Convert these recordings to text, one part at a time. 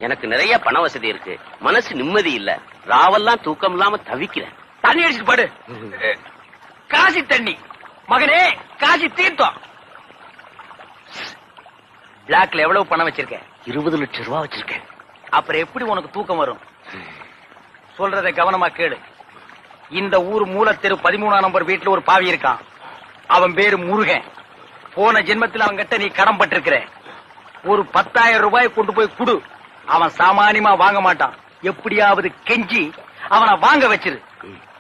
எனக்கு நிறைய பண வசதி இருக்கு, மனசு நிம்மதி இல்ல, ராவெல்லாம் தூக்கம் இல்லாம தவிக்கிறேன். தண்ணி அடிச்சுட்டு பாடு. காசி தண்ணி மகனே, காசி தீர்த்தம். பிளாக்ல எவ்வளவு பணம் வச்சிருக்க? 20 லட்சம் ரூபாய் வச்சிருக்கேன். அப்புறம் எப்படி உனக்கு தூக்கம் வரும்? சொல்றத கவனமா கேளு. இந்த ஊர் மூலத்தெரு 13ஆம் நம்பர் வீட்டுல ஒரு பாவி இருக்கான். அவன் பேரு முருகன். போன ஜென்மத்தில் அவன் கிட்ட நீ கடன் பட்டிருக்கிற. ஒரு 10,000 ரூபாய் கொண்டு போய் குடு. அவன் சாமானியமா வாங்க மாட்டான். எப்படியாவது கெஞ்சி அவனை வாங்க வச்சிரு.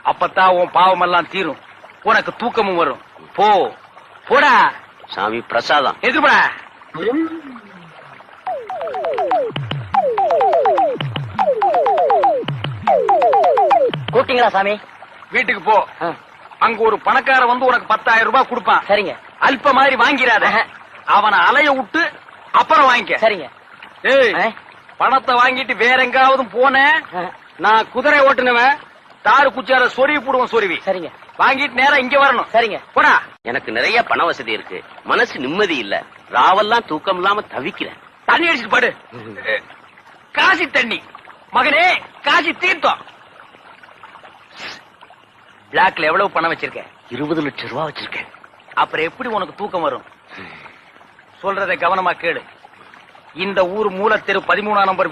அப்பத்தான் உன் பாவம் எல்லாம் தீரும், உனக்கு தூக்கமும் வரும். போ போடா. சாமி பிரசாதம். எதிர்படா. கூப்பிட்டீங்களா சாமி? வீட்டுக்கு போ. அங்க ஒரு பணக்கார வந்து உனக்கு 10,000 ரூபாய் கொடுப்பான். சரிங்க. அல்ப மாதிரி வாங்கிறாத. அவனை அலைய விட்டு அப்புறம் வாங்கிக்க. சரிங்க. ஏய், பணத்தை வாங்கிட்டு வேற எங்காவது போன, நான் குதிரை ஓட்டுனவன் தாரு குச்சார சொருவி போடுவோம். சொருவி. சரிங்க. வாங்கிட்டு நேரா இங்க வரணும். சரிங்க. போடா. எனக்கு நிறைய பண வசதி இருக்கு, மனசு நிம்மதி இல்ல, ராவெல்லாம் தூக்கம் இல்லாம தவிக்கிறேன். தண்ணி அடிச்சுட்டு பாடு. காசி தண்ணி மகனே, காசி தீர்த்தம். பிளாக்ல எவ்வளவு பணம் வச்சிருக்க? 20 லட்சம் ரூபாய் வச்சிருக்கேன். அப்புறம் எப்படி உனக்கு தூக்கம் வரும்? சொல்றத கவனமா கேளு. இந்த ஊர் மூலத்தெரு 13ஆம் நம்பர்